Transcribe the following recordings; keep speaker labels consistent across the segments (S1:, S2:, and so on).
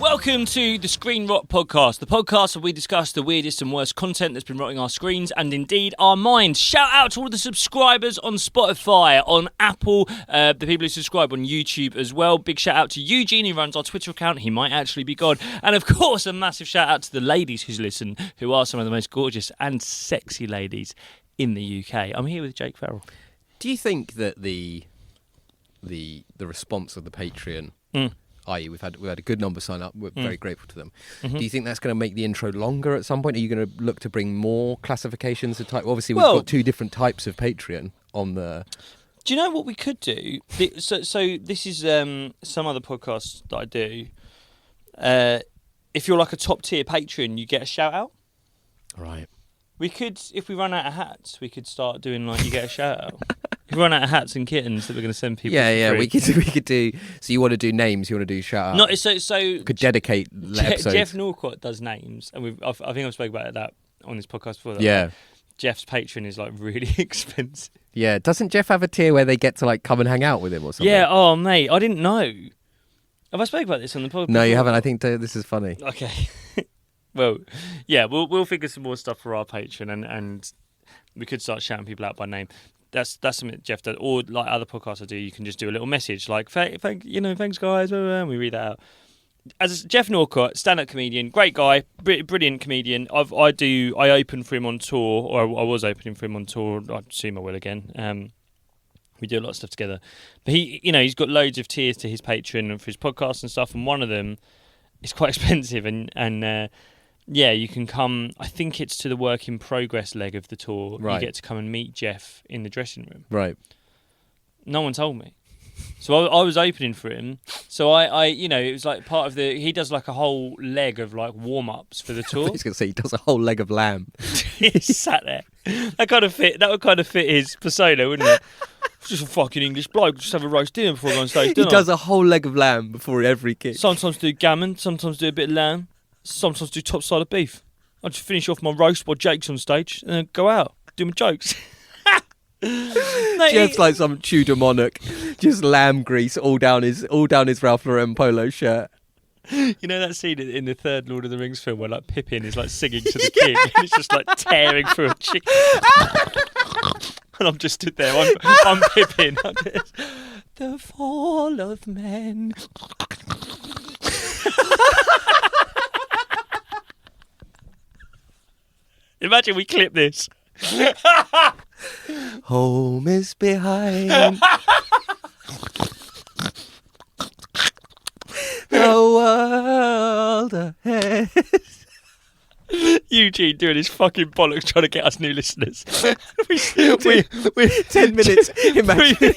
S1: Welcome to the Screen Rot Podcast, the podcast where we discuss the weirdest and worst content that's been rotting our screens and indeed our minds. Shout out to all the subscribers on Spotify, on Apple, the people who subscribe on YouTube as well. Big shout out to Eugene, who runs our Twitter account. He might actually be God. And of course, a massive shout out to the ladies who listen, who are some of the most gorgeous and sexy ladies in the UK. I'm here with Jake Farrell.
S2: Do you think that the response of the Patreon, i.e. we've had a good number sign up, we're very grateful to them. Do you think that's going to make the intro longer at some point? Are you going to look to bring more classifications of type? Obviously, we've got two different types of Patreon on the...
S1: Do you know what we could do? So this is some other podcasts that I do. If you're like a top tier patron, you get a shout out.
S2: Right.
S1: We could, if we run out of hats, we could start doing like you get a shout out. If we run out of hats and kittens that we're going to send people.
S2: Yeah,
S1: for free.
S2: we could do. So you want to do names? You want to do shout out?
S1: No, so
S2: could dedicate episodes.
S1: Jeff Norcott does names, and I think I've spoken about that on this podcast before.
S2: Yeah.
S1: Like, Jeff's Patreon is like really expensive.
S2: Yeah, doesn't Jeff have a tier where they get to like come and hang out with him or something?
S1: Yeah. Oh, mate, I didn't know. Have I spoken about this on the podcast?
S2: No, you haven't. I think this is funny.
S1: Okay. Well, yeah, we'll figure some more stuff for our Patreon, and we could start shouting people out by name. That's something Jeff does, or like other podcasts I do. You can just do a little message like, thanks guys, and we read that out. As Jeff Norcott, stand-up comedian, great guy, brilliant comedian. I open for him on tour, or I was opening for him on tour. I assume I will again. We do a lot of stuff together, but he's got loads of tiers to his Patreon and for his podcast and stuff, and one of them is quite expensive, and yeah, you can come, I think it's to the work in progress leg of the tour. Right. You get to come and meet Jeff in the dressing room. Right. No one told me. So I was opening for him. So I it was like part of he does like a whole leg of like warm-ups for the tour.
S2: I was going to say, he does a whole leg of lamb.
S1: He sat there. That would kind of fit his persona, wouldn't it? Just a fucking English bloke. Just have a roast dinner before I go on stage.
S2: He does a whole leg of lamb before every gig.
S1: Sometimes do gammon, sometimes do a bit of lamb. Sometimes do top side of beef. I just finish off my roast while Jake's on stage and then go out, do my jokes.
S2: Jeff's like some Tudor monarch, just lamb grease all down his Ralph Lauren polo shirt.
S1: You know that scene in the third Lord of the Rings film where like Pippin is like singing to the king and it's just like tearing through a chicken. And I'm just stood there. I'm Pippin. The fall of men. Imagine we clip this.
S2: Home is behind. The world ahead.
S1: Eugene doing his fucking bollocks trying to get us new listeners.
S2: we're 10 minutes. Imagine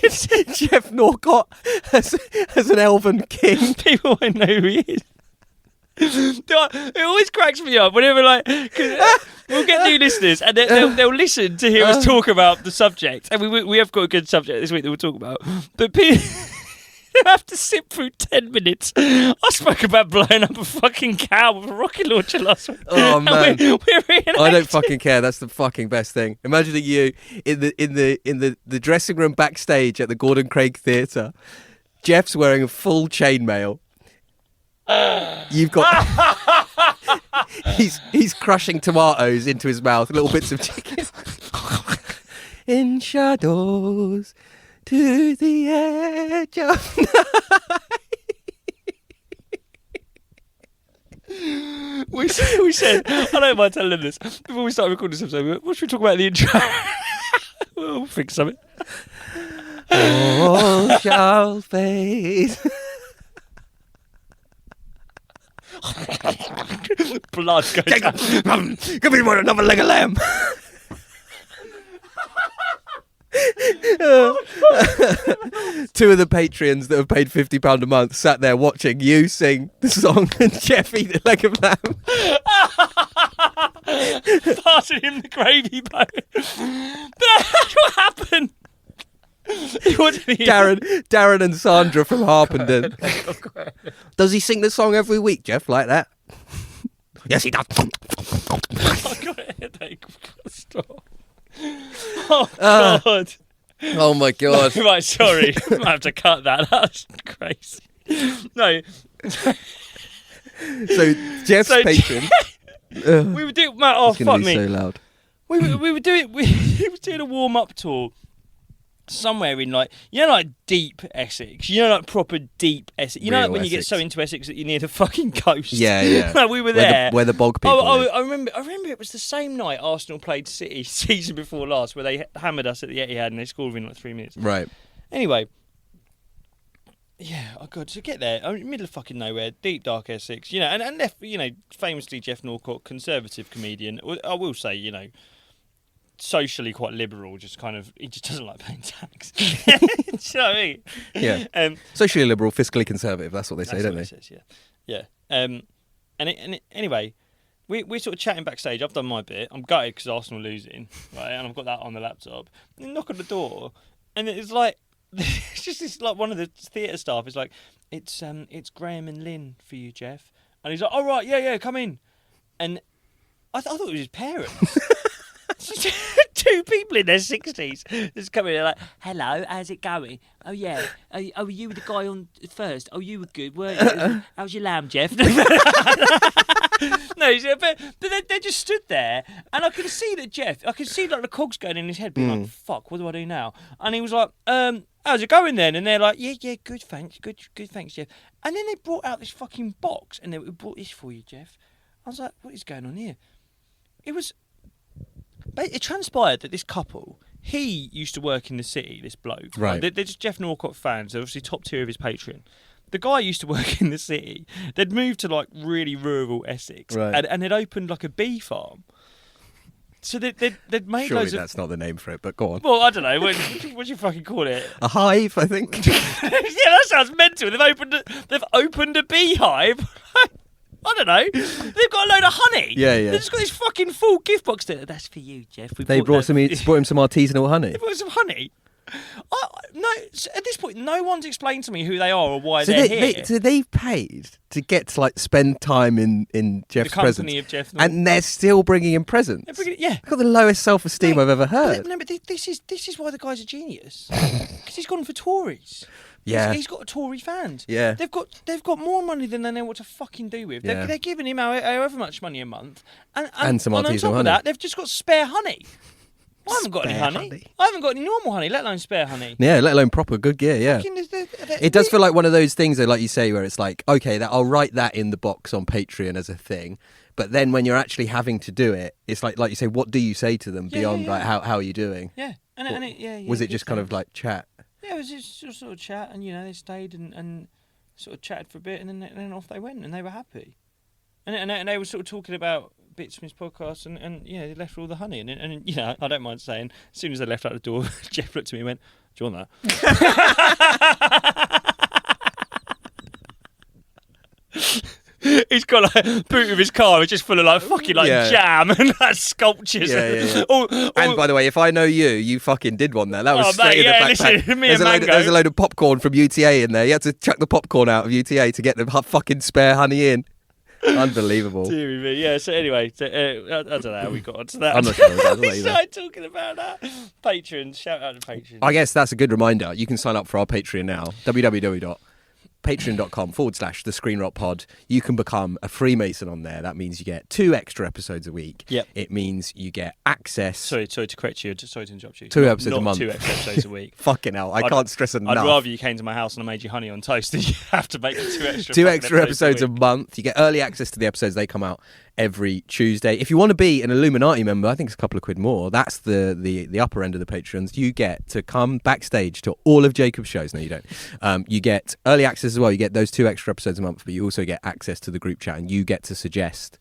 S2: Jeff Norcott as an elven king.
S1: People won't know who he is. It always cracks me up whenever we'll get new listeners and they'll listen to hear us talk about the subject, and we have got a good subject this week that we'll talk about, but people have to sit through 10 minutes. I spoke about blowing up a fucking cow with a rocket launcher last week.
S2: Oh man,
S1: we're
S2: I don't fucking care. That's the fucking best thing. Imagining you in the dressing room backstage at the Gordon Craig Theatre. Jeff's wearing a full chainmail. You've got he's crushing tomatoes into his mouth, little bits of chicken. In shadows to the edge of
S1: night. We said, I don't mind telling them this before we start recording this episode. What should we talk about in the intro? We'll fix something.
S2: All shall fade.
S1: Blood goes down.
S2: Give me another leg of lamb. Two of the Patreons that have paid £50 a month sat there watching you sing the song and Jeff eat a leg of lamb.
S1: Passing him the gravy bone. That's what happened.
S2: Darren and Sandra from Harpenden. Does he sing the song every week, Jeff, like that? Yes, he does.
S1: I've got a headache. Stop. Oh, God.
S2: Oh, my God.
S1: No, right, sorry. I have to cut that. That's crazy. No.
S2: So Jeff's patron.
S1: We were doing, Matt. Oh
S2: It's gonna
S1: fuck
S2: be
S1: me.
S2: so loud.
S1: We were doing a warm up tour somewhere in like deep Essex. Like proper deep Essex. Like
S2: Real
S1: when you get
S2: Essex.
S1: so into Essex that you're near the fucking coast.
S2: Yeah.
S1: Like, we were there.
S2: Where the bog people live.
S1: I remember it was the same night Arsenal played City season before last, where they hammered us at the Etihad and they scored within like 3 minutes.
S2: Right.
S1: Anyway. Yeah, oh god, to get there, middle of fucking nowhere, deep dark Essex, and left, famously Jeff Norcott, conservative comedian. I will say, socially quite liberal, just kind of, he just doesn't like paying tax. Do you know what I mean?
S2: Yeah. Socially liberal, fiscally conservative. That's what they say, don't they?
S1: Says, yeah. Anyway, we're sort of chatting backstage. I've done my bit. I'm gutted because Arsenal losing, right? And I've got that on the laptop. And they knock on the door, and it's like, it's just this, like, one of the theatre staff is like, it's Graham and Lynn for you, Jeff. And he's like, oh right, yeah, come in. And I thought it was his parents. Two people in their 60s just come in and like, hello, how's it going? Oh yeah, were you the guy on first? Oh, you were good, weren't you? How's your lamb, Jeff? No, but they just stood there, and I could see that Jeff, I could see like the cogs going in his head, being like, fuck, what do I do now? And he was like, how's it going then? And they're like, yeah, good, thanks, good, thanks, Jeff. And then they brought out this fucking box, and we brought this for you, Jeff. I was like, what is going on here? It transpired that this couple, he used to work in the City, this bloke.
S2: Right.
S1: They're just Jeff Norcott fans. They're obviously top tier of his Patreon. The guy used to work in the City. They'd moved to like really rural Essex,
S2: right.
S1: and they'd opened like a bee farm. So they'd made
S2: Surely
S1: loads of...
S2: that's not the name for it, but go on.
S1: Well, I don't know. What do you fucking call it?
S2: A hive, I think.
S1: Yeah, that sounds mental. They've opened a beehive. I don't know. They've got a load of honey.
S2: Yeah.
S1: They've just got this fucking full gift box there. That's for you, Jeff.
S2: They brought him some artisanal honey.
S1: They brought some honey. No, at this point, no one's explained to me who they are or why they're here.
S2: So they've paid to get to like spend time in Jeff's
S1: the
S2: presence,
S1: company of Jeff Norcott.
S2: and they're still bringing him presents.
S1: Yeah,
S2: I've got the lowest self-esteem I've ever heard.
S1: But this is why the guy's a genius, because he's gone for Tories.
S2: Yeah,
S1: he's got a Tory fans.
S2: Yeah,
S1: they've got more money than they know what to fucking do with.
S2: Yeah.
S1: They're giving him however much money a month, and
S2: some
S1: on
S2: artisanal
S1: top
S2: honey.
S1: of that, they've just got spare honey. I haven't got any
S2: Spare
S1: honey. I haven't got any normal honey, let alone spare honey.
S2: Yeah, let alone proper good gear. Yeah, it does feel like one of those things, though, like you say, where it's like, okay, I'll write that in the box on Patreon as a thing, but then when you're actually having to do it, it's like you say, what do you say to them beyond like how are you doing?
S1: Yeah,
S2: was it just kind of like chat?
S1: Yeah, it was just sort of chat, and they stayed and sort of chatted for a bit, and then off they went, and they were happy, and they were sort of talking about bits from his podcast, and they left for all the honey, and I don't mind saying, as soon as they left out the door, Jeff looked at me and went, "Do you want that?" He's got like a boot of his car, it's just full of like fucking jam and like sculptures.
S2: Yeah. And by the way, if I know you fucking did want that. That was straight in the backpack.
S1: Listen, there's
S2: a load of popcorn from UTA in there. You had to chuck the popcorn out of UTA to get the fucking spare honey in. Unbelievable.
S1: Dear me. Yeah, so anyway, I don't know how we got onto that.
S2: I'm not sure.
S1: We started talking about that. Patrons, shout out to patrons.
S2: I guess that's a good reminder. You can sign up for our Patreon now. www.patreon.com/the Screen Rot Pod. You can become a Freemason on there. That means you get 2 extra episodes a week.
S1: Yep.
S2: It means you get access.
S1: Sorry to correct you. Sorry to interrupt you.
S2: 2 episodes a month.
S1: Not 2 extra episodes a week.
S2: Fucking hell. I can't stress enough.
S1: I'd rather you came to my house and I made you honey on toast than you have to make
S2: 2 extra episodes a month. You get early access to the episodes. They come out every Tuesday. If you want to be an Illuminati member, I think it's a couple of quid more. That's the upper end of the patrons. You get to come backstage to all of Jacob's shows. No, you don't. You get early access as well. You get those 2 extra episodes a month, but you also get access to the group chat, and you get to suggest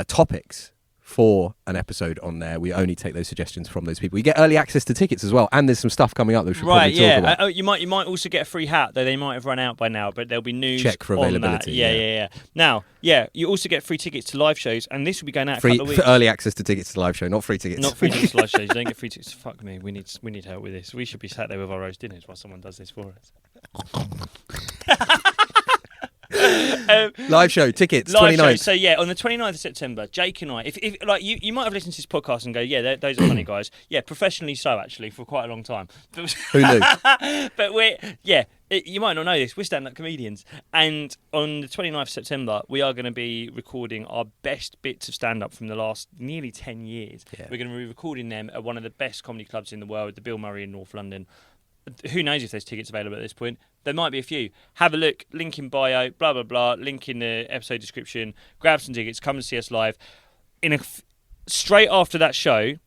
S2: topics for an episode on there. We only take those suggestions from those people. You get early access to tickets as well, and there's some stuff coming up that we should probably talk about.
S1: You might also get a free hat, though they might have run out by now, but there'll be news.
S2: Check for availability.
S1: Yeah. Now, you also get free tickets to live shows, and this will be going out a couple of weeks.
S2: Early access to tickets to the live show, not free tickets.
S1: Not free tickets to live shows. You don't get free tickets. Fuck me. We need help with this. We should be sat there with our roast dinners while someone does this for us.
S2: Live show tickets,
S1: live
S2: 29th.
S1: show. So on the 29th of September, Jake and I, if like you might have listened to this podcast and go, those are funny guys. Yeah, professionally so actually for quite a long time.
S2: Who knew?
S1: But You might not know this, we're stand-up comedians, and on the 29th of September we are going to be recording our best bits of stand-up from the last nearly 10 years.
S2: Yeah.
S1: We're going to be recording them at one of the best comedy clubs in the world, the Bill Murray in North London. Who knows if there's tickets available at this point? There might be a few. Have a look, link in bio, blah blah blah, link in the episode description. Grab some tickets, come and see us live. Straight after that show,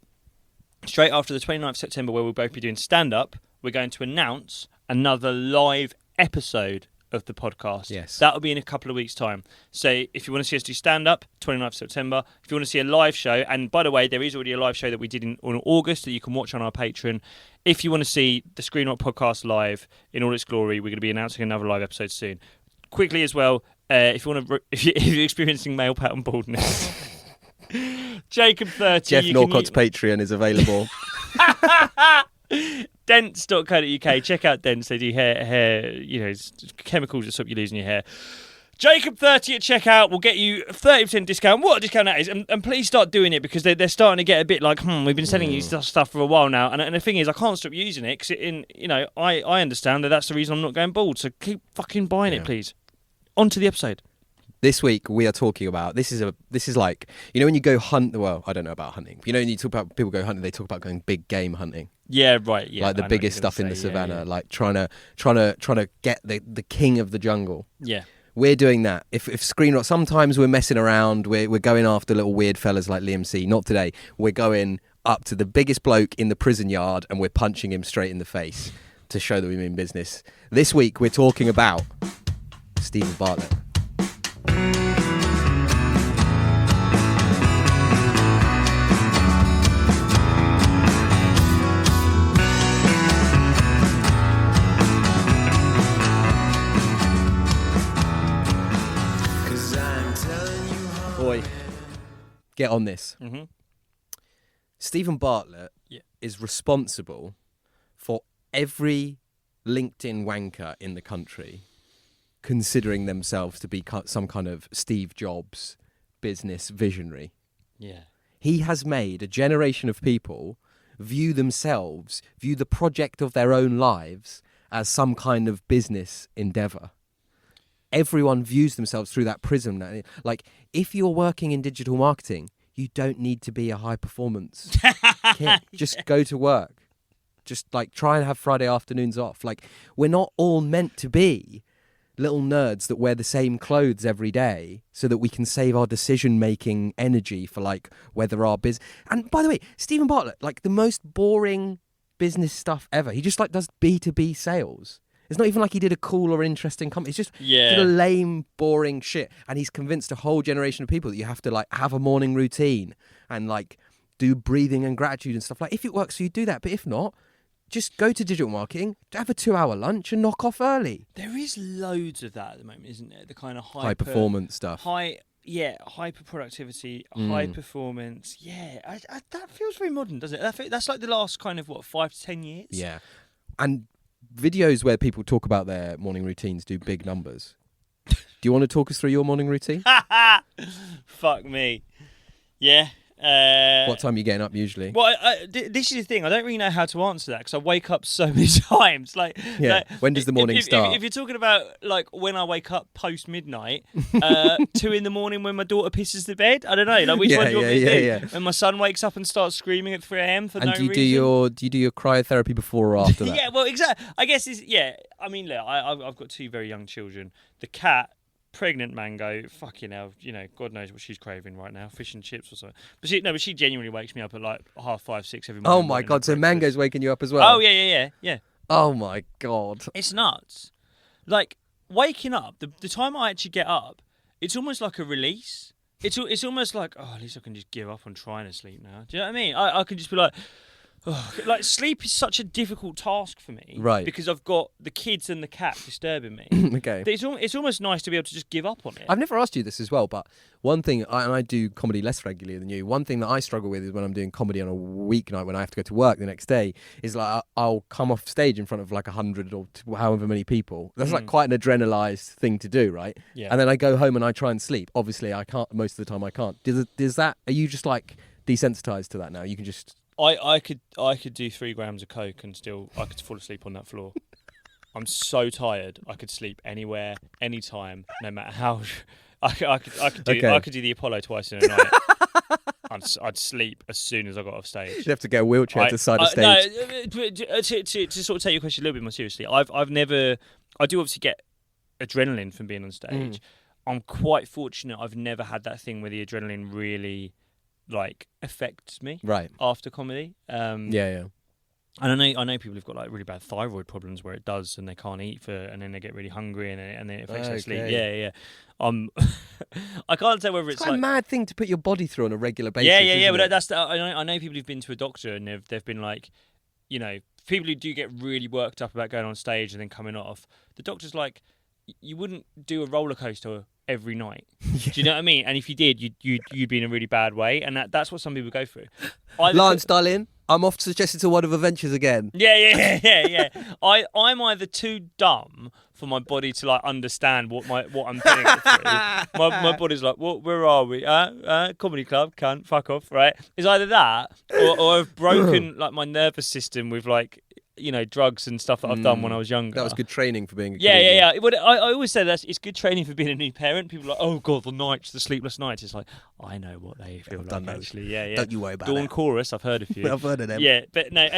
S1: straight after the 29th of September, where we'll both be doing stand-up, we're going to announce another live episode of the podcast.
S2: Yes.
S1: That'll be in a couple of weeks' time. So if you want to see us do stand-up, 29th of September. If you want to see a live show, and by the way, there is already a live show that we did in August that you can watch on our Patreon. If you want to see the Screen Rock podcast live in all its glory, we're going to be announcing another live episode soon. Quickly as well, if you're experiencing male pattern baldness, Jacob 30.
S2: Jeff Norcott's Patreon is available.
S1: Dents.co.uk. Check out Dents. They do hair, chemicals that stop you losing your hair. Jacob 30 at checkout will get you a 30% discount. What a discount that is. And please start doing it, because they're starting to get a bit like, we've been selling you stuff for a while now. And the thing is, I can't stop using it because I understand that's the reason I'm not going bald. So keep fucking buying it, please. On to the episode.
S2: This week we are talking about this is like, when you go hunt. Well, I don't know about hunting. When you talk about people go hunting, they talk about going big game hunting.
S1: Yeah, right. Yeah,
S2: like the biggest stuff in the savannah, like trying to get the king of the jungle.
S1: Yeah,
S2: we're doing that. If Screen Rock, sometimes we're messing around. We're going after little weird fellas like Liam C. Not today. We're going up to the biggest bloke in the prison yard and we're punching him straight in the face to show that we mean business. This week we're talking about Stephen Bartlett. Boy, get on this.
S1: Mm-hmm.
S2: Stephen Bartlett is responsible for every LinkedIn wanker in the country considering themselves to be some kind of Steve Jobs business visionary.
S1: Yeah.
S2: He has made a generation of people view the project of their own lives as some kind of business endeavor. Everyone views themselves through that prism now. Like, if you're working in digital marketing, you don't need to be a high performance kid. Just go to work. Just like try and have Friday afternoons off. Like, we're not all meant to be little nerds that wear the same clothes every day so that we can save our decision-making energy for like whether our business. And by the way, Stephen Bartlett, like the most boring business stuff ever. He just like does B2B sales. It's not even like he did a cool or interesting company. It's just did a lame, boring shit. And he's convinced a whole generation of people that you have to like have a morning routine and like do breathing and gratitude and stuff. Like, if it works for you, do that. But if not, just go to digital marketing, have a 2-hour lunch and knock off early.
S1: There is loads of that at the moment, isn't there? The kind of
S2: high performance stuff.
S1: Hyper productivity, high performance. Yeah, that feels very modern, doesn't it? That's like the last kind of 5 to 10 years.
S2: Yeah, and videos where people talk about their morning routines do big numbers. Do you want to talk us through your morning routine?
S1: Fuck me. Yeah.
S2: What time are you getting up usually?
S1: Well, this is the thing. I don't really know how to answer that because I wake up so many times.
S2: When does the morning start?
S1: If you're talking about like when I wake up post midnight, 2 in the morning when my daughter pisses the bed. I don't know. Like which one do you want me to do? When my son wakes up and starts screaming at 3 a.m. for no reason.
S2: Do you do your cryotherapy before or after that?
S1: Yeah. Well, exactly. I guess I mean, look, I've got 2 very young children. The cat. Pregnant Mango, fucking hell, God knows what she's craving right now, fish and chips or something. But she genuinely wakes me up at like 5:30, 6 every morning.
S2: Oh my God, so Mango's waking you up as well?
S1: Oh yeah.
S2: Oh my God.
S1: It's nuts. Like, waking up, the time I actually get up, it's almost like a release. It's almost like, at least I can just give up on trying to sleep now. Do you know what I mean? I can just be like, like, sleep is such a difficult task for me,
S2: right?
S1: Because I've got the kids and the cat disturbing me.
S2: Okay,
S1: it's almost nice to be able to just give up on it.
S2: I've never asked you this as well, but one thing, and I do comedy less regularly than you. One thing that I struggle with is when I'm doing comedy on a weeknight when I have to go to work the next day. Is like I'll come off stage in front of like 100 or however many people. That's like quite an adrenalized thing to do, right?
S1: Yeah.
S2: And then I go home and I try and sleep. Obviously, I can't most of the time. I can't. Does that? Are you just like desensitized to that now? You can just.
S1: I could do 3 grams of coke and still I could fall asleep on that floor. I'm so tired. I could sleep anywhere, anytime, no matter how. I could do the Apollo twice in a night. I'd sleep as soon as I got off stage.
S2: You'd have to get a wheelchair to the side of stage.
S1: No, to sort of take your question a little bit more seriously, I've never. I do obviously get adrenaline from being on stage. I'm quite fortunate. I've never had that thing where the adrenaline really affects me.
S2: Right.
S1: After comedy.
S2: Yeah.
S1: And I know people who've got really bad thyroid problems where it does, and they can't eat and then they get really hungry, and then it affects their sleep. Yeah. I can't tell whether it's
S2: quite a mad thing to put your body through on a regular basis.
S1: Yeah. But I know people who've been to a doctor and they've been people who do get really worked up about going on stage and then coming off. The doctor's like, you wouldn't do a roller coaster every night. Do you know what I mean? And if you did, you'd be in a really bad way, and that's what some people go through.
S2: Lance, darling, I'm off suggested to one of Adventures again.
S1: Yeah. I'm either too dumb for my body to understand what I'm putting it through. My body's like, where are we? Comedy club, cunt, fuck off, right? It's either that or I've broken my nervous system with drugs and stuff that I've done when I was younger.
S2: That was good training for being a
S1: comedian. Yeah. But I always say it's good training for being a new parent. People are like, oh God, the sleepless nights. It's like, I know what they feel like, actually. Yeah.
S2: Don't you worry about
S1: Dawn
S2: it.
S1: Chorus, I've heard a few.
S2: I've heard of them.
S1: Yeah, but no,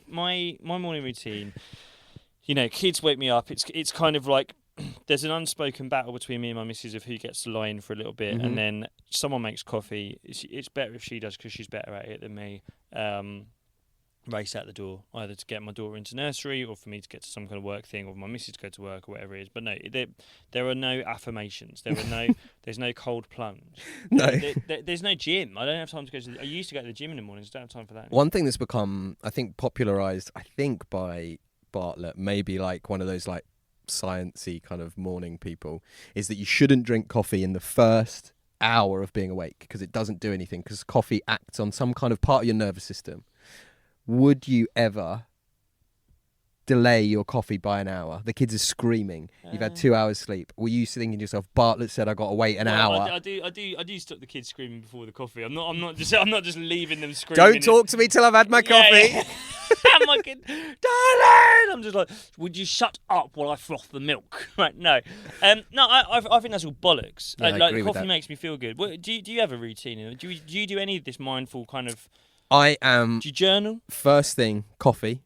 S1: my morning routine, kids wake me up. It's kind of like, there's an unspoken battle between me and my missus of who gets to lie in for a little bit, and then someone makes coffee. It's better if she does because she's better at it than me. Race out the door, either to get my daughter into nursery or for me to get to some kind of work thing, or my missus to go to work or whatever it is. But no, there are no affirmations. There's no cold plunge.
S2: No,
S1: there's no gym. I don't have time to go to. I used to go to the gym in the mornings. I don't have time for that anymore.
S2: One thing that's become, I think, popularised, by Bartlett, maybe one of those sciencey kind of morning people, is that you shouldn't drink coffee in the first hour of being awake because it doesn't do anything, because coffee acts on some kind of part of your nervous system. Would you ever delay your coffee by an hour? The kids are screaming. You've had 2 hours sleep. Were you thinking to yourself, Bartlett said I got to wait an hour?
S1: I do stop the kids screaming before the coffee. I'm not just leaving them screaming.
S2: Don't talk to me till I've had my coffee.
S1: Yeah. I'm like, darling. I'm just like, would you shut up while I froth the milk? Right? No. No. I think that's all bollocks.
S2: Yeah, I agree with
S1: coffee
S2: that.
S1: makes me feel good. Do you have a routine? Do you do any of this mindful kind of?
S2: I am.
S1: Do you journal?
S2: First thing, coffee.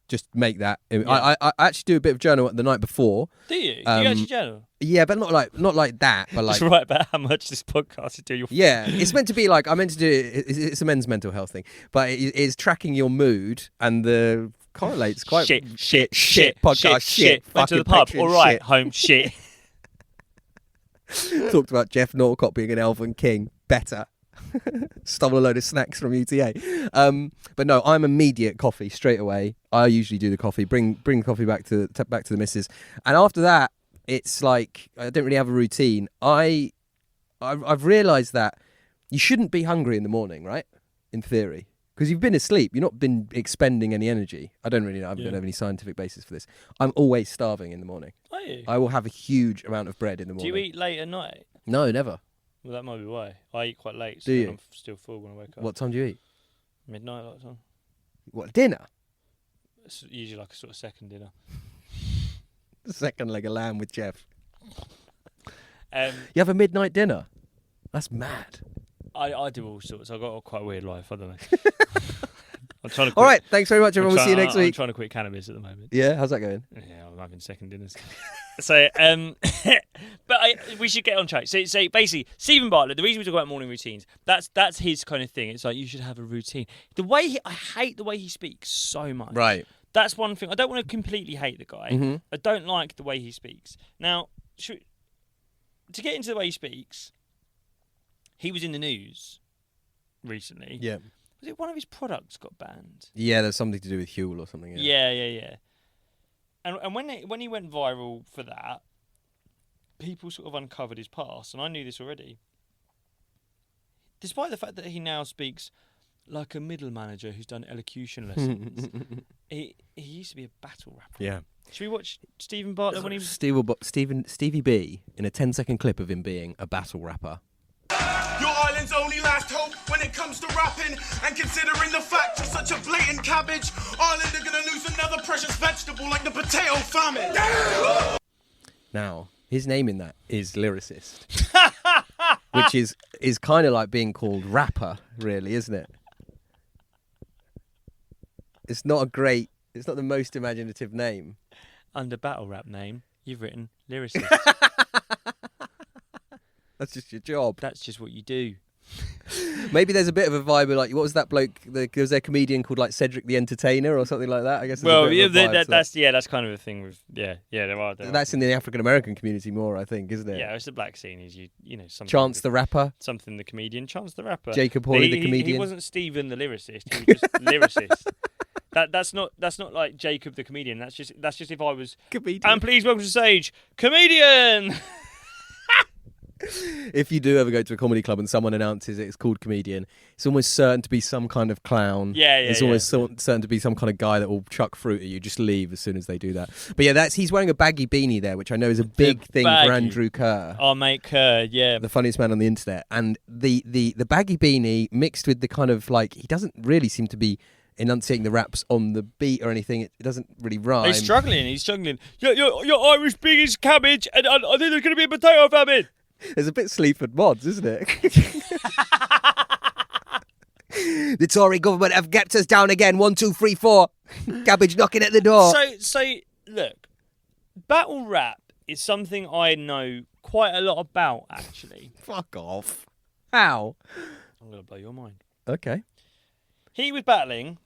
S2: Just make that.
S1: Yeah.
S2: I actually do a bit of journal the night before.
S1: Do you? Do you actually journal?
S2: Yeah, but not like that. But
S1: just write about how much this podcast is doing.
S2: Yeah, it's meant to be I'm meant to do. It's a men's mental health thing, but it's tracking your mood and the correlates quite.
S1: Shit.
S2: Podcast shit.
S1: Went to the pub.
S2: Patreon,
S1: All right,
S2: shit.
S1: home shit.
S2: Talked about Jeff Norcott being an Elven King. Better. Stole a load of snacks from UTA. But no, I'm immediate coffee straight away. I usually do the coffee, bring coffee back to the missus, and after that, it's like I don't really have a routine. I've realised that you shouldn't be hungry in the morning, right? In theory, because you've been asleep, you've not been expending any energy. I don't really know. I don't have any scientific basis for this. I'm always starving in the morning.
S1: Are you?
S2: I will have a huge amount of bread in the morning.
S1: Do you eat late at night?
S2: No, never.
S1: Well, that might be why. I eat quite late,
S2: Do you?
S1: I'm still full when I wake up.
S2: What time do you eat?
S1: Midnight, like time.
S2: What, dinner?
S1: It's usually like a sort of second dinner.
S2: Second leg of lamb with Jeff.
S1: You
S2: have a midnight dinner? That's mad.
S1: I do all sorts. I've got quite a weird life. I don't know. I'm trying to quit.
S2: All right, thanks very much, everyone. We'll see you next
S1: I'm
S2: week.
S1: trying to quit cannabis at the moment.
S2: Yeah, how's that going?
S1: Yeah, I'm having second dinners. So, but we should get on track. So basically, Stephen Bartlett. The reason we talk about morning routines, that's his kind of thing. It's like you should have a routine. I hate the way he speaks so much.
S2: Right.
S1: That's one thing. I don't want to completely hate the guy.
S2: Mm-hmm.
S1: I don't like the way he speaks. Now, to get into the way he speaks, he was in the news recently.
S2: Yeah.
S1: Was it one of his products got banned?
S2: Yeah, there's something to do with Huel or something.
S1: Yeah. And when he went viral for that, people sort of uncovered his past, and I knew this already. Despite the fact that he now speaks like a middle manager who's done elocution lessons, he used to be a battle rapper.
S2: Yeah.
S1: Should we watch Stephen Bartlett when he was...
S2: Stevie B in a 10-second clip of him being a battle rapper.
S3: Your island's only last hope when it comes to rapping, and considering the fact you're such a blatant cabbage, Ireland are gonna lose another precious vegetable. unstoppable like the potato famine.
S2: Now, his name in that is Lyricist, which is kind of like being called rapper, really, isn't it? It's not the most imaginative name.
S1: Under battle rap name, you've written Lyricist.
S2: That's just your job.
S1: That's just what you do.
S2: Maybe there's a bit of a vibe of like, what was that bloke? There was a comedian called like Cedric the Entertainer or something like that. I guess.
S1: Well, yeah, that's kind of a thing with there are.
S2: That's in the African American community more, I think, isn't it?
S1: Yeah, it's the black scene. Is you know
S2: Chance the rapper,
S1: something the comedian, Chance the rapper,
S2: Jacob Hawley the comedian.
S1: He wasn't Stephen the lyricist. He was just lyricist. That's not like Jacob the comedian. That's just if I was
S2: comedian.
S1: And please welcome to stage comedian.
S2: If you do ever go to a comedy club and someone announces it's called comedian, it's almost certain to be some kind of clown. It's almost certain to be some kind of guy that will chuck fruit at you. Just leave as soon as they do that. But yeah, he's wearing a baggy beanie there, which I know is a big thing for Andrew Kerr.
S1: Our mate Kerr, yeah.
S2: The funniest man on the internet. And the baggy beanie mixed with the kind of like, he doesn't really seem to be enunciating the raps on the beat or anything. It doesn't really rhyme.
S1: He's struggling. Your Irish big is cabbage, and I think there's going to be a potato famine.
S2: There's a bit Sleaford Mods, isn't it? The Tory government have kept us down again. 1, 2, 3, 4. Cabbage knocking at the door.
S1: So look, battle rap is something I know quite a lot about, actually.
S2: Fuck off. How?
S1: I'm going to blow your mind.
S2: Okay.
S1: He was battling.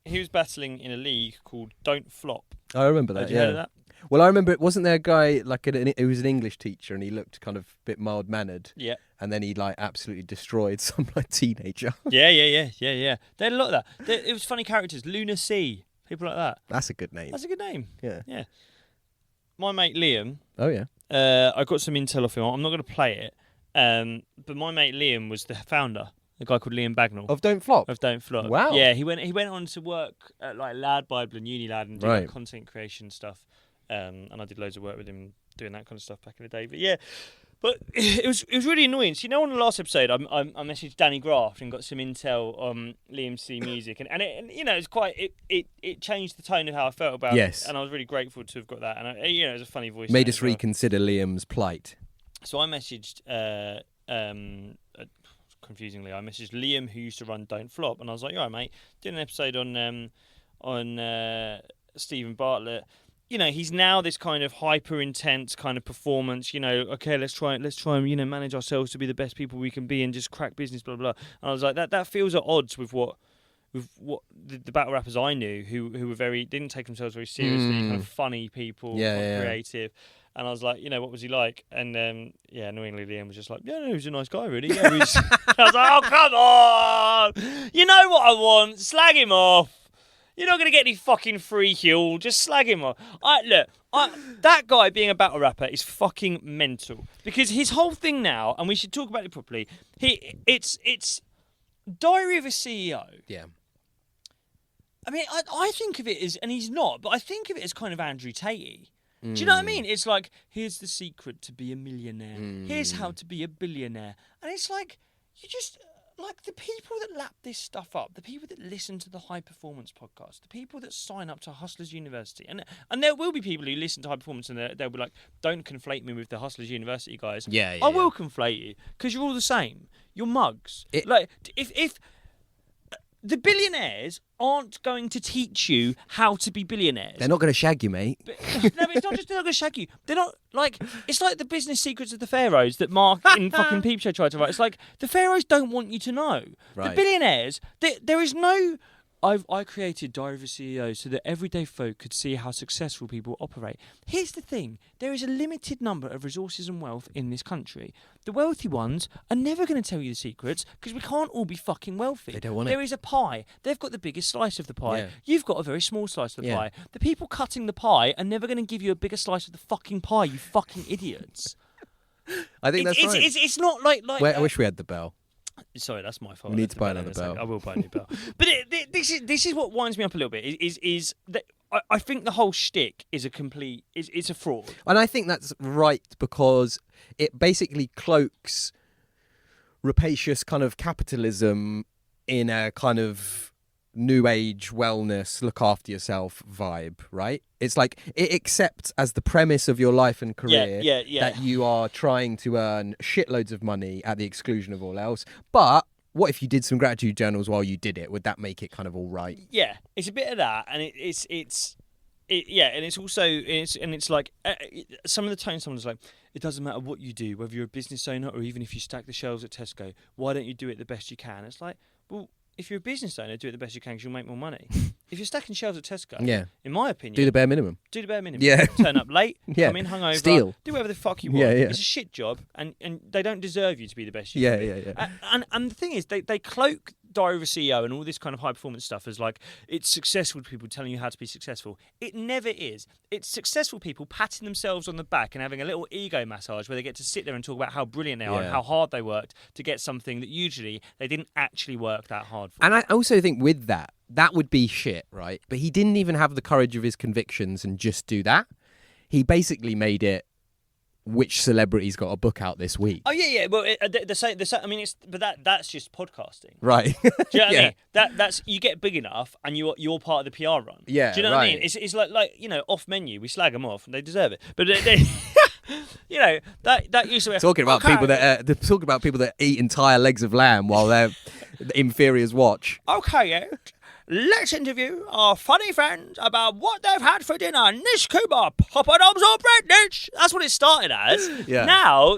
S1: He was battling in a league called Don't Flop.
S2: I remember that.
S1: Have you heard of that?
S2: Well, I remember, wasn't there a guy like who was an English teacher and he looked kind of a bit mild mannered?
S1: Yeah.
S2: And then he like absolutely destroyed some like teenager.
S1: Yeah. They had a lot of that. It was funny characters, Luna C, people like that.
S2: That's a good name.
S1: That's a good name.
S2: Yeah.
S1: My mate Liam.
S2: Oh yeah.
S1: I got some intel off him. I'm not going to play it. But my mate Liam was the founder. A guy called Liam Bagnall
S2: of Don't Flop.
S1: Wow. Yeah, he went on to work at like Lad Bible and Unilad and do like content creation stuff. And I did loads of work with him doing that kind of stuff back in the day. But yeah, it was really annoying. So on the last episode, I messaged Danny Graft and got some intel on Liam C music, and it it's quite it changed the tone of how I felt about it. And I was really grateful to have got that. And it was a funny voice.
S2: Made us reconsider Liam's plight.
S1: So I messaged confusingly, I messaged Liam, who used to run Don't Flop, and I was like, "All right, mate, doing an episode on Stephen Bartlett. He's now this kind of hyper intense kind of performance. Okay, let's try and manage ourselves to be the best people we can be and just crack business, blah blah." And I was like, that feels at odds with what the battle rappers I knew who were didn't take themselves very seriously, kind of funny people, creative. And I was like, what was he like? And annoyingly, Liam was just like, yeah, no, he was a nice guy, really. Yeah, I was like, oh, come on! You know what I want? Slag him off. You're not going to get any fucking free Huel. Just slag him off. That guy being a battle rapper is fucking mental. Because his whole thing now, and we should talk about it properly, it's Diary of a CEO.
S2: Yeah.
S1: I mean, I think of it as, and he's not, but I think of it as kind of Andrew Tate. Do you know what I mean? It's like, here's the secret to be a millionaire. Here's how to be a billionaire. And it's like, you just, like the people that lap this stuff up, the people that listen to the High Performance podcast, the people that sign up to Hustlers University, and there will be people who listen to High Performance and they'll be like, don't conflate me with the Hustlers University guys. I will conflate you, because you're all the same. You're mugs. If the billionaires aren't going to teach you how to be billionaires.
S2: They're not going to shag you, mate.
S1: No, but it's not just they're not going to shag you. They're not, like, it's like the business secrets of the pharaohs that Mark in fucking Peep Show tried to write. It's like, the pharaohs don't want you to know.
S2: Right.
S1: The billionaires, there is no... I created Diary of a CEO so that everyday folk could see how successful people operate. Here's the thing. There is a limited number of resources and wealth in this country. The wealthy ones are never going to tell you the secrets because we can't all be fucking wealthy.
S2: They don't want it.
S1: There is a pie. They've got the biggest slice of the pie.
S2: Yeah.
S1: You've got a very small slice of the pie. The people cutting the pie are never going to give you a bigger slice of the fucking pie, you fucking idiots.
S2: I think that's right.
S1: It's not like
S2: I wish we had the bell.
S1: Sorry, that's my fault.
S2: We need to buy another bell.
S1: I will buy a new bell. But this is what winds me up a little bit. Is that I think the whole shtick is it's a fraud.
S2: And I think that's right because it basically cloaks rapacious kind of capitalism in a kind of new age wellness, look after yourself vibe, right? It's like it accepts as the premise of your life and career that you are trying to earn shitloads of money at the exclusion of all else. But what if you did some gratitude journals while you did it? Would that make it kind of all right?
S1: Yeah, it's a bit of that, and and it's also it's like some of the time someone's like, it doesn't matter what you do, whether you're a business owner or even if you stack the shelves at Tesco. Why don't you do it the best you can? It's like, well, if you're a business owner, do it the best you can because you'll make more money. If you're stacking shelves at Tesco, in my opinion,
S2: do the bare minimum.
S1: Yeah, turn up late, come in hungover,
S2: steal,
S1: do whatever the fuck you want. It's a shit job, and they don't deserve you to be the best you can be. And the thing is, they cloak Diary of a CEO and all this kind of high performance stuff as like it's successful people telling you how to be successful. It never is. It's successful people patting themselves on the back and having a little ego massage where they get to sit there and talk about how brilliant they are and how hard they worked to get something that usually they didn't actually work that hard for.
S2: And I also think with that would be shit, right? But he didn't even have the courage of his convictions and just do that. He basically made it which celebrity's got a book out this week.
S1: Oh yeah. Well, I mean, that's just podcasting,
S2: right?
S1: Do you know what I mean? That's you get big enough, and you're part of the PR run.
S2: Yeah,
S1: do you know what I mean? It's like off menu. We slag them off, and they deserve it. But they that used to be
S2: talking about people that talking about people that eat entire legs of lamb while their inferiors watch.
S1: Okay, let's interview our funny friends about what they've had for dinner. Nish Kumar, poppadoms or bread niche. That's what it started as.
S2: Yeah.
S1: Now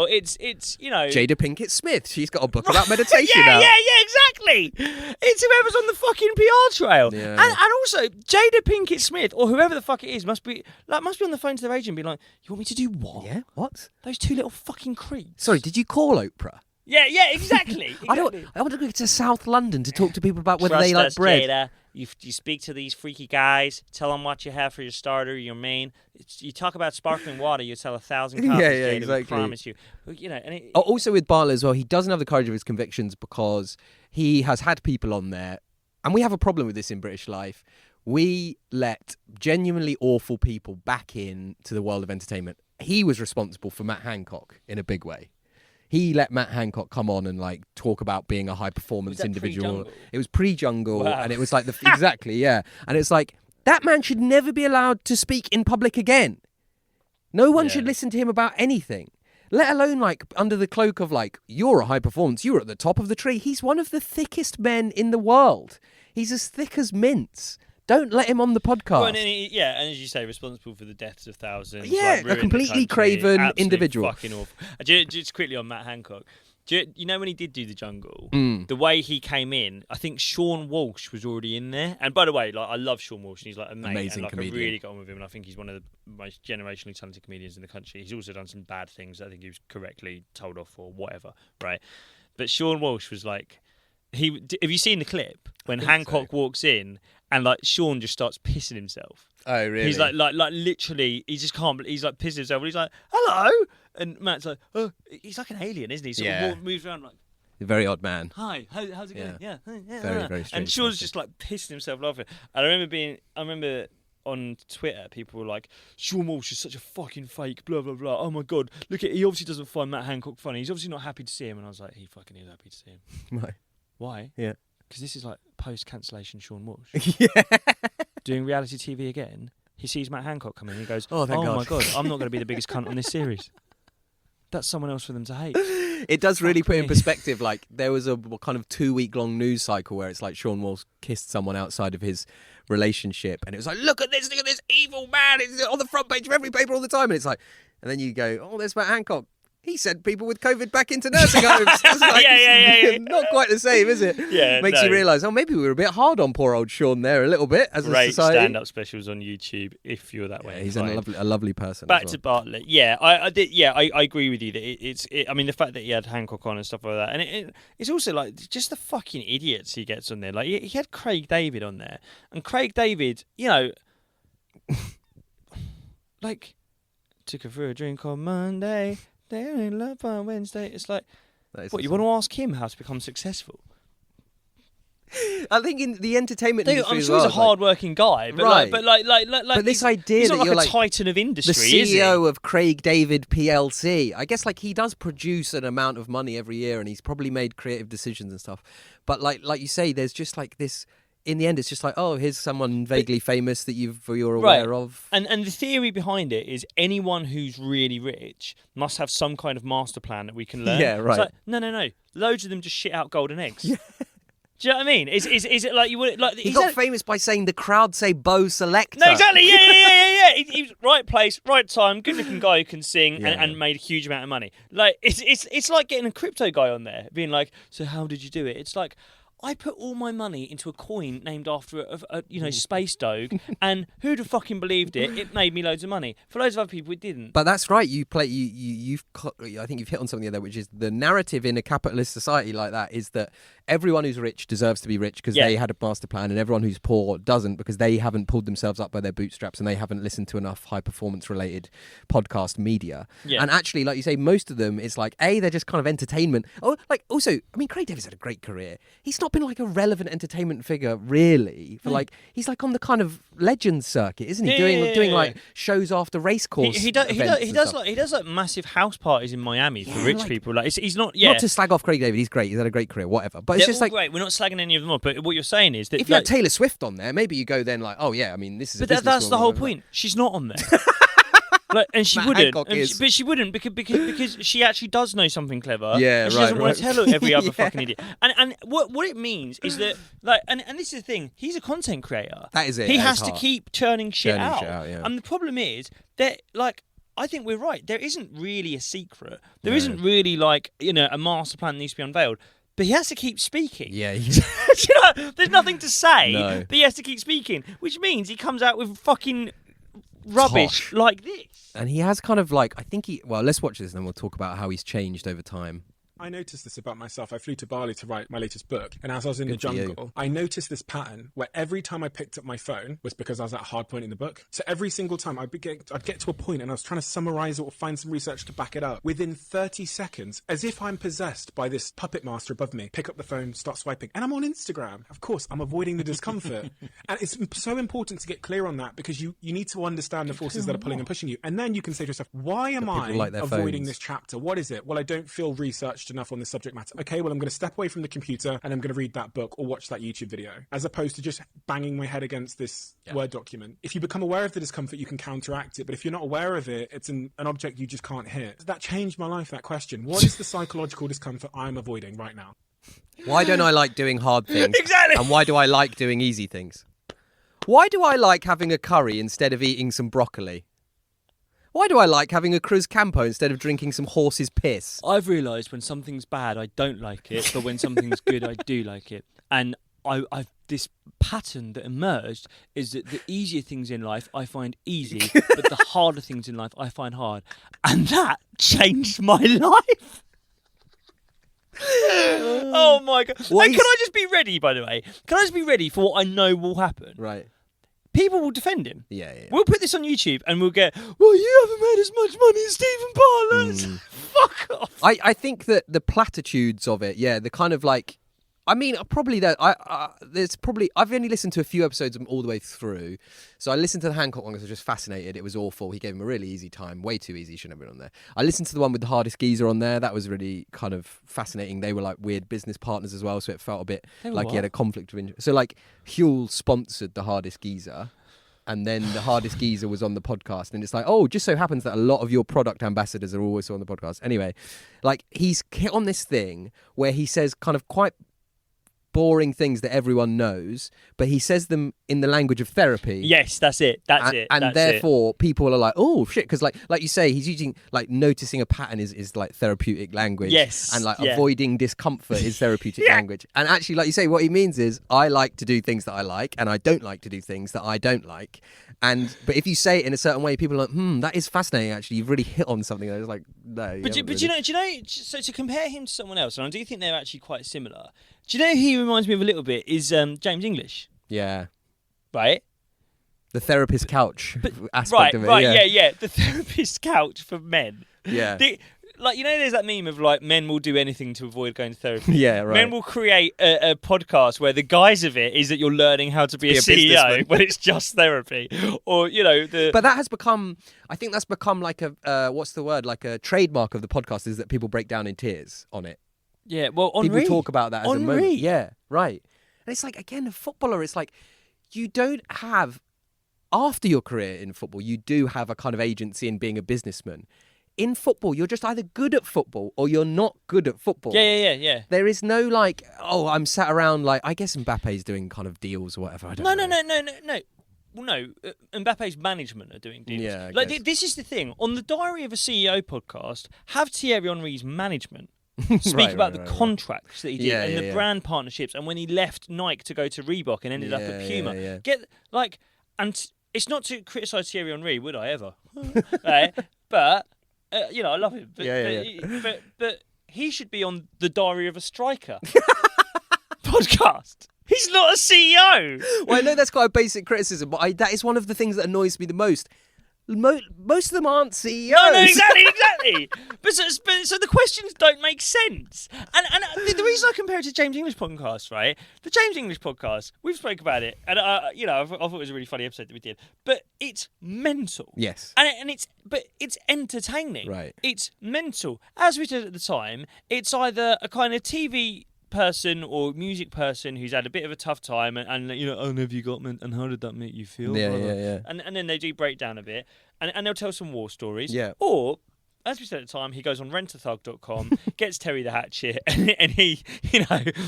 S1: it's
S2: Jada Pinkett Smith. She's got a book about meditation now.
S1: Yeah, exactly. It's whoever's on the fucking PR trail.
S2: Yeah.
S1: And also Jada Pinkett Smith or whoever the fuck it is must be on the phone to their agent and be like, you want me to do what?
S2: Yeah, what?
S1: Those two little fucking creeps.
S2: Sorry, did you call Oprah?
S1: Yeah, exactly.
S2: I want to go to South London to talk to people about whether they like
S1: us,
S2: bread.
S1: Jada. You speak to these freaky guys, tell them what you have for your starter, your main. You talk about sparkling water, you tell 1,000 copies, Jada,
S2: exactly.
S1: we promise you. And
S2: also with Bartlett as well, he doesn't have the courage of his convictions because he has had people on there, and we have a problem with this in British life. We let genuinely awful people back in to the world of entertainment. He was responsible for Matt Hancock in a big way. He let Matt Hancock come on and like talk about being a high performance individual.
S1: Pre-jungle?
S2: It was pre-jungle,
S1: wow.
S2: And it was like exactly, yeah. And it's like that man should never be allowed to speak in public again. No one should listen to him about anything, let alone like under the cloak of like you're a high performance, you're at the top of the tree. He's one of the thickest men in the world. He's as thick as mints. Don't let him on the podcast.
S1: Well, and as you say, responsible for the deaths of thousands.
S2: Yeah,
S1: like,
S2: a completely craven individual.
S1: Fucking awful. Just quickly on Matt Hancock. You know when he did do the jungle, the way he came in, I think Sean Walsh was already in there. And by the way, like I love Sean Walsh, and he's like amazing and, like,
S2: comedian.
S1: I really got on with him, and I think he's one of the most generationally talented comedians in the country. He's also done some bad things that I think he was correctly told off for, whatever, right? But Sean Walsh was like, have you seen the clip when Hancock walks in and like Sean just starts pissing himself?
S2: Oh really?
S1: He's like literally, he just can't. He's like pissing himself, and he's like, "Hello," and Matt's like, "Oh," he's like an alien, isn't he? Sort of moves around like,
S2: a very odd man.
S1: "Hi, how's it going?" Yeah.
S2: Very, very strange.
S1: And Sean's just like pissing himself laughing. And I remember on Twitter, people were like, Sean Walsh is such a fucking fake, blah, blah, blah. Oh my God, he obviously doesn't find Matt Hancock funny. He's obviously not happy to see him. And I was like, he fucking is happy to see him.
S2: Right.
S1: Why?
S2: Yeah.
S1: Because this is like post-cancellation Sean Walsh.
S2: Yeah.
S1: Doing reality TV again. He sees Matt Hancock come in and he goes, oh
S2: thank God.
S1: My God, I'm not going to be the biggest cunt on this series. That's someone else for them to hate.
S2: It does really put in perspective, like, there was a kind of 2-week-long news cycle where it's like Sean Walsh kissed someone outside of his relationship, and it was like, look at this evil man, it's on the front page of every paper all the time, and it's like, and then you go, oh, there's Matt Hancock. He sent people with COVID back into nursing homes. It's like,
S1: yeah.
S2: Not quite the same, is it?
S1: Yeah,
S2: Makes you realise, maybe we were a bit hard on poor old Sean there a little bit as a
S1: Great
S2: society.
S1: stand-up specials on YouTube if you're that way.
S2: Yeah, he's a lovely person.
S1: Back to Bartlett. Yeah, I did. Yeah, I agree with you that I mean, the fact that he had Hancock on and stuff like that, and it's also like just the fucking idiots he gets on there. Like he had Craig David on there, and Craig David, you know, like took her for a drink on Monday. They're in love on Wednesday. It's like, what, you want to ask him how to become successful?
S2: I think in the entertainment industry,
S1: I'm sure he's a hard-working guy, but
S2: right.
S1: But
S2: this idea
S1: he's
S2: that
S1: not
S2: you're
S1: like a titan of industry,
S2: the CEO of Craig David PLC. I guess like he does produce an amount of money every year, and he's probably made creative decisions and stuff. But like you say, there's just like this in the end, it's just like, oh, here's someone vaguely famous that you're aware of.
S1: And the theory behind it is anyone who's really rich must have some kind of master plan that we can learn.
S2: Yeah, right.
S1: It's like, no. Loads of them just shit out golden eggs. Yeah. Do you know what I mean? Is it like you would like?
S2: He got famous by saying the crowd say Bo Selector.
S1: No, exactly. Yeah. He was right place, right time. Good-looking guy who can sing and made a huge amount of money. Like it's like getting a crypto guy on there, being like, so how did you do it? It's like, I put all my money into a coin named after a space dog, and who'd have fucking believed it? It made me loads of money. For loads of other people, it didn't.
S2: But that's right. I think you've hit on something there, which is the narrative in a capitalist society like that is that everyone who's rich deserves to be rich because they had a master plan, and everyone who's poor doesn't because they haven't pulled themselves up by their bootstraps and they haven't listened to enough high performance related podcast media. Yeah. And actually, like you say, most of them, it's like they're just kind of entertainment. Oh, like also, I mean, Craig David's had a great career. He's not been like a relevant entertainment figure really for like he's like on the kind of legends circuit, isn't he? Doing like shows after race course.
S1: He does like massive house parties in Miami for rich people. Like he's not not
S2: to slag off Craig David. He's great. He's had a great career. Whatever. But it's just like
S1: great. We're not slagging any of them off. But what you're saying is that
S2: if you had Taylor Swift on there, maybe you go then like, oh yeah, I mean this is.
S1: But that's the whole point. She's not on there. Like, and she wouldn't, but she wouldn't because she actually does know something clever.
S2: Yeah,
S1: and she doesn't want to tell every other fucking idiot. And what it means is that like, and this is the thing. He's a content creator.
S2: That is it.
S1: He has to keep churning shit out.
S2: Yeah.
S1: And the problem is that like. I think we're right. There isn't really a secret. There isn't really like a master plan that needs to be unveiled. But he has to keep speaking.
S2: Yeah.
S1: There's nothing to say.
S2: No.
S1: But he has to keep speaking, which means he comes out with fucking rubbish like this.
S2: And he has kind of like, I think let's watch this and then we'll talk about how he's changed over time.
S4: I noticed this about myself. I flew to Bali to write my latest book, and as I was in the jungle, I noticed this pattern where every time I picked up my phone was because I was at a hard point in the book. So every single time I'd get to a point and I was trying to summarize it or find some research to back it up. Within 30 seconds, as if I'm possessed by this puppet master above me, pick up the phone, start swiping, and I'm on Instagram. Of course, I'm avoiding the discomfort. And it's so important to get clear on that because you need to understand the forces that are pulling and pushing you. And then you can say to yourself, why am I avoiding this chapter? What is it? Well, I don't feel researched enough on this subject matter. Okay, well, I'm going to step away from the computer and I'm going to read that book or watch that YouTube video, as opposed to just banging my head against this Word document. If you become aware of the discomfort, you can counteract it. But if you're not aware of it, it's an object you just can't hit. That changed my life, that question. What is the psychological discomfort I'm avoiding right now?
S2: Why don't I like doing hard things?
S1: Exactly.
S2: And why do I like doing easy things? Why do I like having a curry instead of eating some broccoli? Why do I like having a Cruz Campo instead of drinking some horse's piss?
S1: I've realised when something's bad, I don't like it, but when something's good, I do like it. And I've this pattern that emerged is that the easier things in life I find easy, but the harder things in life I find hard. And that changed my life. Oh my God. And can I just be ready, by the way? Can I just be ready for what I know will happen?
S2: Right.
S1: People will defend him.
S2: Yeah.
S1: We'll put this on YouTube and we'll get, well, you haven't made as much money as Stephen Bartlett. Fuck off.
S2: I think that the platitudes of it, the kind of like, I mean, probably that. I've only listened to a few episodes all the way through. So I listened to the Hancock one because I was just fascinated. It was awful. He gave him a really easy time, way too easy. Shouldn't have been on there. I listened to the one with the hardest geezer on there. That was really kind of fascinating. They were like weird business partners as well, so it felt a bit like he had a conflict of interest. So like Huel sponsored the hardest geezer. And then the hardest geezer was on the podcast. And it's like, oh, just so happens that a lot of your product ambassadors are also on the podcast. Anyway, like he's hit on this thing where he says kind of quite boring things that everyone knows, but he says them in the language of therapy.
S1: Yes, that's it.
S2: And therefore, people are like, oh shit, because like you say, he's using like noticing a pattern is like therapeutic language.
S1: Yes,
S2: and like avoiding discomfort is therapeutic language. And actually, like you say, what he means is I like to do things that I like, and I don't like to do things that I don't like. But if you say it in a certain way, people are like, that is fascinating. Actually, you've really hit on something. I was like, no.
S1: But do you know? So to compare him to someone else, and I do think they're actually quite similar. Do you know who he reminds me of a little bit? Is James English?
S2: Yeah.
S1: Right.
S2: The therapist couch aspect of it.
S1: Right. Yeah. The therapist couch for men.
S2: Yeah.
S1: Like, there's that meme of like men will do anything to avoid going to therapy.
S2: Yeah, right.
S1: Men will create a podcast where the guise of it is that you're learning how to be a CEO when it's just therapy. Or, But
S2: that has become, I think that's become like a, what's the word? Like a trademark of the podcast is that people break down in tears on it.
S1: Yeah, well,
S2: people talk about that as a moment. Yeah, right. And it's like, again, a footballer, it's like you don't have, after your career in football, you do have a kind of agency in being a businessman. In football, you're just either good at football or you're not good at football.
S1: Yeah.
S2: There is no like, oh, I'm sat around like, I guess Mbappe's doing kind of deals or whatever. I don't know.
S1: No. Well, no, Mbappe's management are doing deals.
S2: Yeah, I
S1: like
S2: guess.
S1: this is the thing. On the Diary of a CEO podcast, have Thierry Henry's management speak about the contracts that he did and the brand partnerships, and when he left Nike to go to Reebok and ended up at Puma. And it's not to criticise Thierry Henry, would I ever? Right? But I love him. But he should be on the Diary of a Striker podcast. He's not a CEO.
S2: Well, I know that's quite a basic criticism, but that is one of the things that annoys me the most. Most of them aren't CEOs.
S1: No, exactly. But so the questions don't make sense. And the reason I compare it to James English podcast, right? The James English podcast, we've spoke about it, and I thought it was a really funny episode that we did. But it's mental.
S2: Yes.
S1: And it's entertaining.
S2: Right.
S1: It's mental. As we said at the time, it's either a kind of TV person or music person who's had a bit of a tough time and have you got and how did that make you feel?
S2: Yeah.
S1: And then they do break down a bit and they'll tell some war stories.
S2: Yeah.
S1: Or, as we said at the time, he goes on rentathug.com, gets Terry the Hatchet, and he,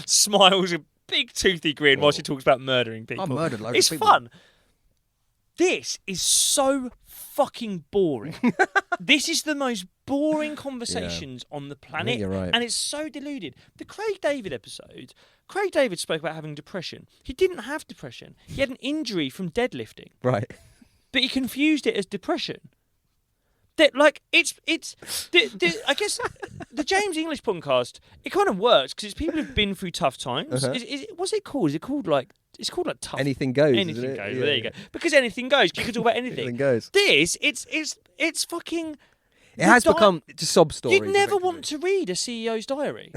S1: smiles a big toothy grin whilst he talks about murdering people.
S2: I murdered loads
S1: It's
S2: of people.
S1: fun. This is so fucking boring. This is the most boring conversations on the planet.
S2: You're right.
S1: And it's so deluded. The Craig David episode, Craig David spoke about having depression. He didn't have depression. He had an injury from deadlifting.
S2: Right.
S1: But he confused it as depression. I guess the James English podcast, it kind of works because it's people who've been through tough times. What's it called? Is it called like... It's called like tough.
S2: Anything goes.
S1: Anything
S2: isn't it?
S1: goes.
S2: Yeah.
S1: Well, there you go. Because anything goes. You can talk about anything.
S2: Anything goes.
S1: This, it's fucking.
S2: It has become just sob stories.
S1: You'd never want to read a CEO's diary.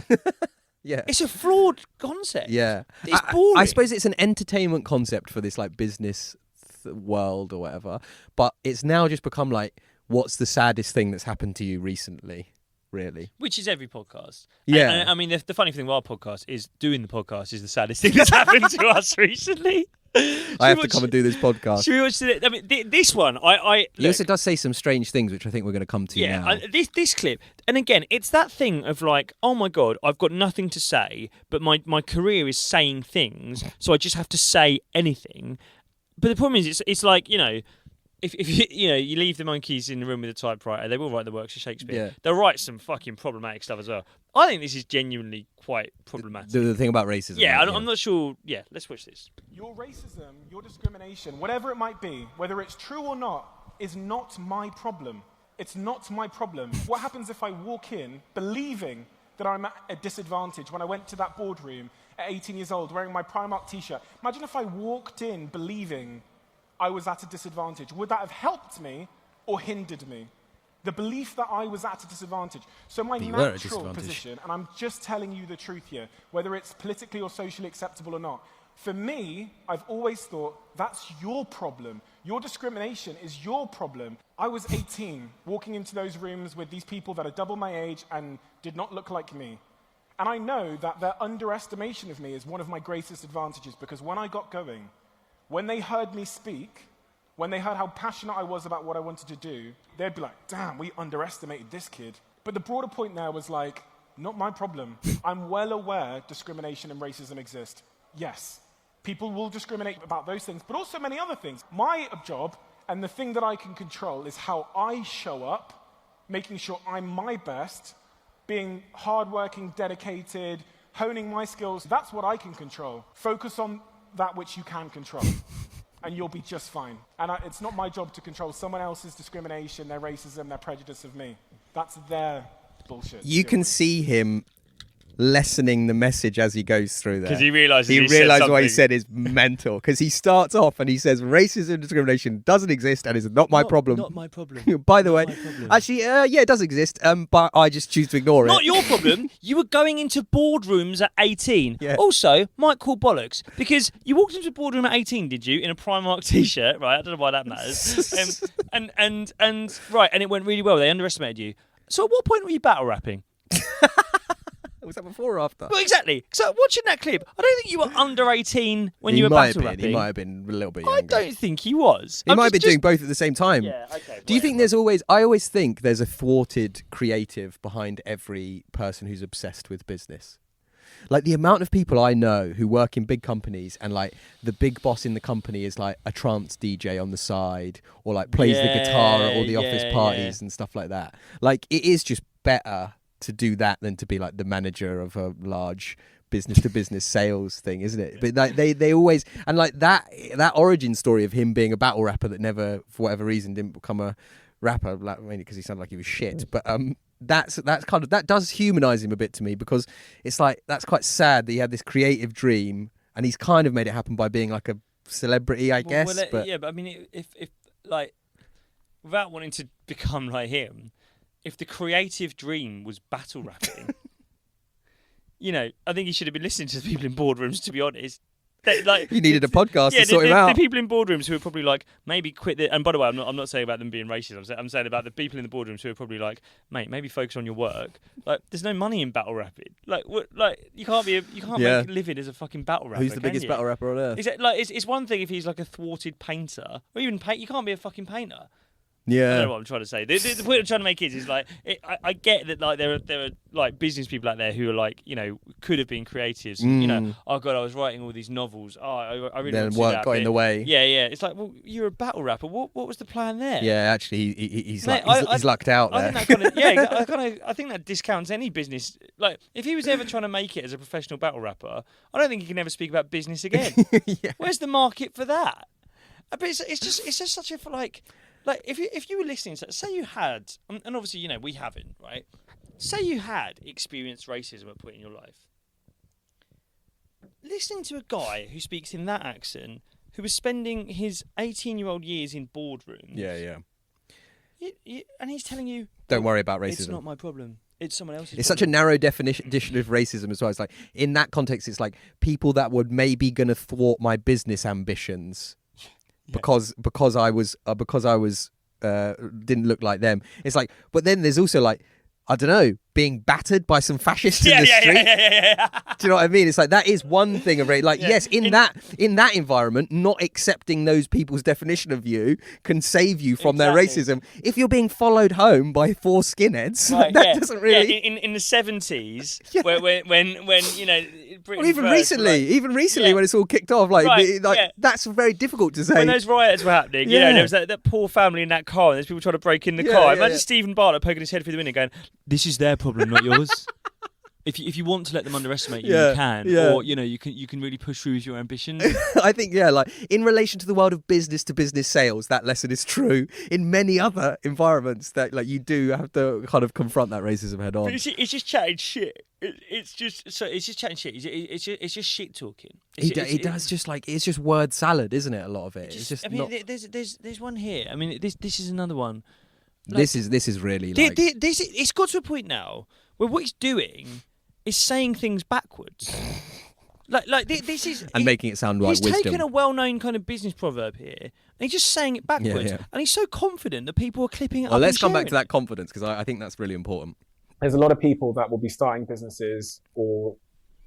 S2: Yeah.
S1: It's a flawed concept.
S2: Yeah.
S1: It's boring.
S2: I suppose it's an entertainment concept for this like business world or whatever, but it's now just become like, what's the saddest thing that's happened to you recently? Really?
S1: Which is every podcast.
S2: Yeah.
S1: And I mean, the funny thing with our podcast is doing the podcast is the saddest thing that's happened to us recently.
S2: I have to come and do this podcast.
S1: Should we watch I mean, this one,
S2: He also does say some strange things, which I think we're going to come to now.
S1: This clip, and again, it's that thing of like, oh my God, I've got nothing to say, but my career is saying things, so I just have to say anything. But the problem is, it's like, if you leave the monkeys in the room with a typewriter, they will write the works of Shakespeare.
S2: Yeah.
S1: They'll write some fucking problematic stuff as well. I think this is genuinely quite problematic.
S2: The thing about racism.
S1: Yeah,
S2: right?
S1: I'm not sure. Yeah, let's watch this.
S4: Your racism, your discrimination, whatever it might be, whether it's true or not, is not my problem. It's not my problem. What happens if I walk in believing that I'm at a disadvantage when I went to that boardroom at 18 years old wearing my Primark t-shirt? Imagine if I walked in believing I was at a disadvantage. Would that have helped me or hindered me? The belief that I was at a disadvantage. So my natural position, and I'm just telling you the truth here, whether it's politically or socially acceptable or not, for me, I've always thought, that's your problem. Your discrimination is your problem. I was 18, walking into those rooms with these people that are double my age and did not look like me. And I know that their underestimation of me is one of my greatest advantages, because when I got going, when they heard me speak, when they heard how passionate I was about what I wanted to do, they'd be like, damn, we underestimated this kid. But the broader point there was like, not my problem. I'm well aware discrimination and racism exist. Yes, people will discriminate about those things, but also many other things. My job, and the thing that I can control, is how I show up, making sure I'm my best, being hardworking, dedicated, honing my skills. That's what I can control. Focus on that which you can control, and you'll be just fine. And it's not my job to control someone else's discrimination, their racism, their prejudice of me. That's their bullshit.
S2: You can see him lessening the message as he goes through there.
S1: Because he realises
S2: what he said is mental. Because he starts off and he says racism and discrimination doesn't exist and is not my problem.
S1: Not my problem.
S2: By the way, actually, yeah, it does exist, but I just choose to ignore it.
S1: Not your problem. You were going into boardrooms at 18.
S2: Yeah.
S1: Also, might call bollocks, because you walked into a boardroom at 18, did you, in a Primark t-shirt, right? I don't know why that matters. And it went really well. They underestimated you. So at what point were you battle rapping?
S2: Was that before or after?
S1: Well, exactly. So watching that clip, I don't think you were under 18 when you were
S2: might
S1: battle
S2: have been.
S1: rapping.
S2: He might have been a little bit
S1: I
S2: younger.
S1: don't think he was.
S2: He might have been doing both at the same time.
S1: Yeah, okay.
S2: Do you think there's always... I always think there's a thwarted creative behind every person who's obsessed with business. Like the amount of people I know who work in big companies and like the big boss in the company is like a trance DJ on the side or like plays the guitar at all the office parties and stuff like that. Like it is just better to do that than to be like the manager of a large business to business sales thing, isn't it? But like they always, and like that origin story of him being a battle rapper that never for whatever reason didn't become a rapper, like mainly because he sounded like he was shit, but that's kind of, that does humanize him a bit to me, because it's like that's quite sad that he had this creative dream and he's kind of made it happen by being like a celebrity, I guess. But
S1: yeah, but I mean, if like, without wanting to become like him, if the creative dream was battle rapping, you know, I think he should have been listening to the people in boardrooms, to be honest. Like,
S2: he needed a podcast to sort him out.
S1: The people in boardrooms who are probably like, maybe quit. And by the way, I'm not saying about them being racist. I'm saying about the people in the boardrooms who are probably like, mate, maybe focus on your work. Like, there's no money in battle rapping. Like, you can't make a living as a fucking battle rapper.
S2: Who's the biggest battle rapper on earth?
S1: It's one thing if he's like a thwarted painter, or even you can't be a fucking painter.
S2: Yeah,
S1: I don't know what I'm trying to say. The point I'm trying to make is like I get that like there are like business people out there who are like, you know, could have been creatives. You know, oh god, I was writing all these novels. Oh, I really
S2: then
S1: want to
S2: work
S1: that
S2: got in the way.
S1: Yeah. It's like, well, you're a battle rapper. What was the plan there?
S2: Yeah, actually, he's
S1: Mate,
S2: he's lucked out there.
S1: I think that I think that discounts any business. Like, if he was ever trying to make it as a professional battle rapper, I don't think he can ever speak about business again.
S2: Yeah.
S1: Where's the market for that? But it's just such a like if you were listening to, say you had, and obviously, you know, we haven't, right? Say you had experienced racism at a point in your life. Listening to a guy who speaks in that accent, who was spending his 18-year-old years in boardrooms.
S2: Yeah.
S1: And he's telling you,
S2: Don't worry about racism.
S1: It's not my problem. It's someone else's
S2: It's
S1: problem.
S2: such a narrow definition of racism as well. It's like, in that context, it's like people that would maybe going to thwart my business ambitions. Because I was didn't look like them. It's like, but then there's also like, I don't know, being battered by some fascists in the street.
S1: Yeah.
S2: Do you know what I mean? It's like, that is one thing of race. Like, yes, in that environment, not accepting those people's definition of you can save you from their racism. If you're being followed home by 4 skinheads,
S1: right,
S2: that doesn't really.
S1: In the 70s, when you know, Britain
S2: Well, even recently, when it's all kicked off, that's very difficult to say.
S1: When those riots were happening, you know, there was that poor family in that car, and there's people trying to break in the car. Imagine Stephen Bartlett poking his head through the window, going, "This is their problem, not yours." If you want to let them underestimate you, you can, or you know, you can really push through with your ambitions.
S2: I think like in relation to the world of business to business sales, that lesson is true. In many other environments, that like you do have to kind of confront that racism head on.
S1: But it's just chatting shit. It's just chatting shit. It's just shit talking.
S2: It's just word salad, isn't it? A lot of it. It's just.
S1: I mean, there's one here. I mean, this is another one. Like,
S2: this is really like.
S1: It's got to a point now where what he's doing is saying things backwards. This is
S2: and making it sound like wisdom.
S1: He's taken a well-known kind of business proverb here, and he's just saying it backwards. And he's so confident that people are clipping it up.
S2: Well, let's come back to that confidence, because I think that's really important.
S4: There's a lot of people that will be starting businesses or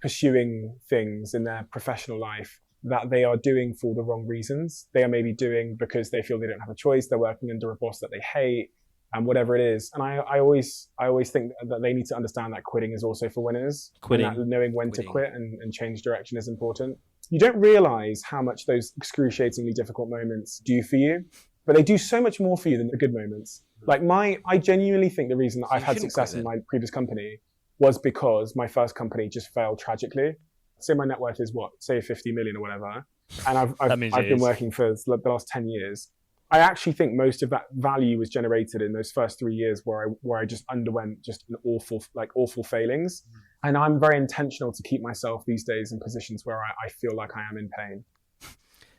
S4: pursuing things in their professional life that they are doing for the wrong reasons. They are maybe doing because they feel they don't have a choice. They're working under a boss that they hate. And whatever it is. And I always think that they need to understand that quitting is also for winners.
S1: Quitting.
S4: And that knowing when to quit and change direction is important. You don't realize how much those excruciatingly difficult moments do for you, but they do so much more for you than the good moments. Like I genuinely think the reason that I've had success in my previous company was because my first company just failed tragically. Say my net worth is say 50 million or whatever. And I've been working for the last 10 years. I actually think most of that value was generated in those first 3 years where I just underwent just an awful failings. And I'm very intentional to keep myself these days in positions where I feel like I am in pain.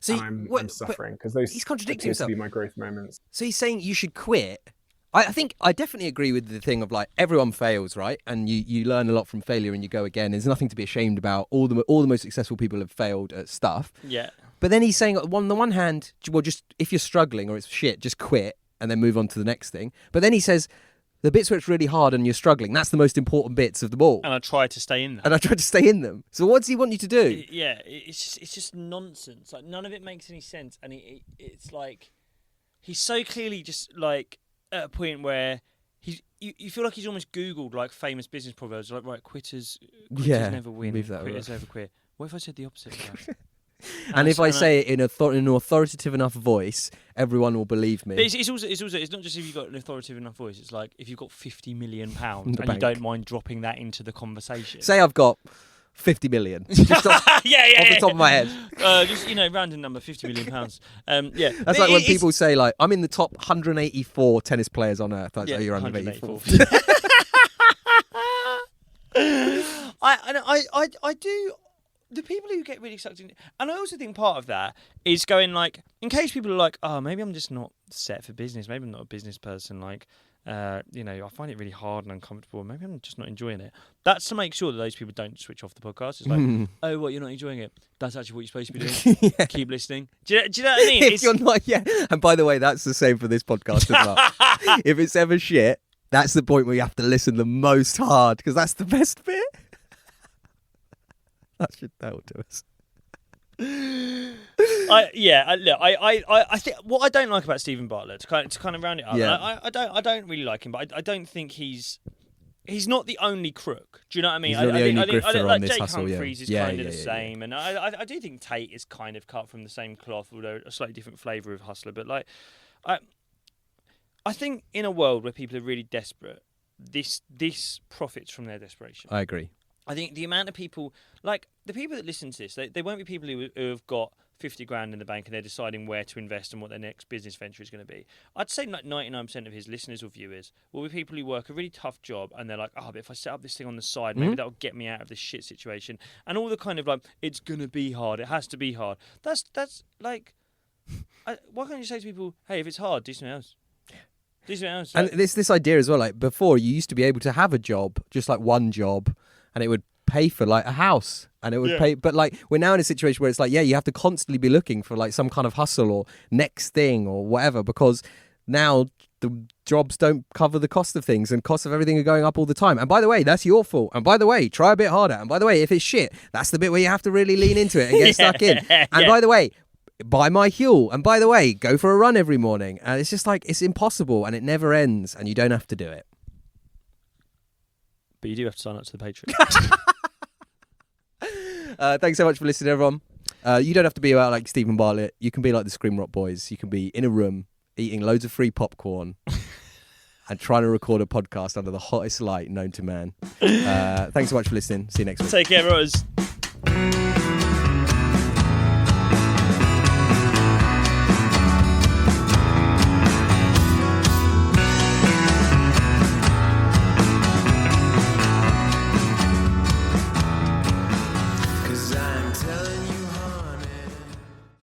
S2: See,
S4: I'm suffering because those
S2: he's contradicting himself.
S4: To be my growth moments.
S2: So he's saying you should quit. I think I definitely agree with the thing of like everyone fails, right? And you learn a lot from failure and you go again. There's nothing to be ashamed about. All the most successful people have failed at stuff.
S1: Yeah.
S2: But then he's saying on the one hand, well, just if you're struggling or it's shit, just quit and then move on to the next thing. But then he says The bits where it's really hard and you're struggling, that's the most important bits of them all.
S1: And I try to stay in that.
S2: And I tried to stay in them. So what does he want you to do?
S1: It's just nonsense. Like, none of it makes any sense. And it's like, he's so clearly just like at a point where you feel like he's almost Googled like famous business proverbs, like, right, quitters never win, quitters never quit. What if I said the opposite of that?
S2: And if I say it in an authoritative enough voice, everyone will believe me.
S1: But it's also it's not just if you've got an authoritative enough voice. It's like if you've got £50 million and
S2: bank.
S1: you don't mind dropping that into the conversation.
S2: Say I've got 50 million. Just off the top of my head.
S1: Just random number, £50 million. Yeah,
S2: that's like when people say like, I'm in the top 184 tennis players on earth. That's you're 184.
S1: I do. The people who get really sucked in, and I also think part of that is going like, in case people are like, oh, maybe I'm just not set for business. Maybe I'm not a business person. Like, I find it really hard and uncomfortable. Maybe I'm just not enjoying it. That's to make sure that those people don't switch off the podcast. It's like, oh, what, you're not enjoying it? That's actually what you're supposed to be doing. Yeah. Keep listening. Do you know what I mean?
S2: If you're not, And by the way, that's the same for this podcast as well. If it's ever shit, that's the point where you have to listen the most hard because that's the best bit. That should tell to us.
S1: I think what I don't like about Stephen Bartlett, to kind of round it up, I don't really like him, but I don't think he's not the only crook. Do you know what I mean?
S2: He's not the only grifter on this
S1: Jake
S2: hustle.
S1: Humphries is kind of the same, and I do think Tate is kind of cut from the same cloth, although a slightly different flavour of hustler. But like, I think in a world where people are really desperate, this profits from their desperation.
S2: I agree.
S1: I think the amount of people, like the people that listen to this, they won't be people who have got 50 grand in the bank and they're deciding where to invest and what their next business venture is going to be. I'd say like 99% of his listeners or viewers will be people who work a really tough job and they're like, oh, but if I set up this thing on the side, maybe that'll get me out of this shit situation. And all the kind of like, it's going to be hard, it has to be hard. That's like, why can't you say to people, hey, if it's hard, do something else? Do something else.
S2: And this idea as well, like before you used to be able to have a job, just like one job, and it would pay for like a house and it would pay, but like we're now in a situation where it's like, you have to constantly be looking for like some kind of hustle or next thing or whatever, because now the jobs don't cover the cost of things and costs of everything are going up all the time. And by the way, that's your fault. And by the way, try a bit harder. And by the way, if it's shit, that's the bit where you have to really lean into it and get stuck in. And by the way, buy my Huel. And by the way, go for a run every morning. And it's just like, it's impossible and it never ends and you don't have to do it.
S1: But you do have to sign up to the Patreon.
S2: Thanks so much for listening, everyone. You don't have to be about like Stephen Bartlett. You can be like the Scream Rock Boys. You can be in a room eating loads of free popcorn and trying to record a podcast under the hottest light known to man. Thanks so much for listening. See you next week.
S1: Take care, Rose.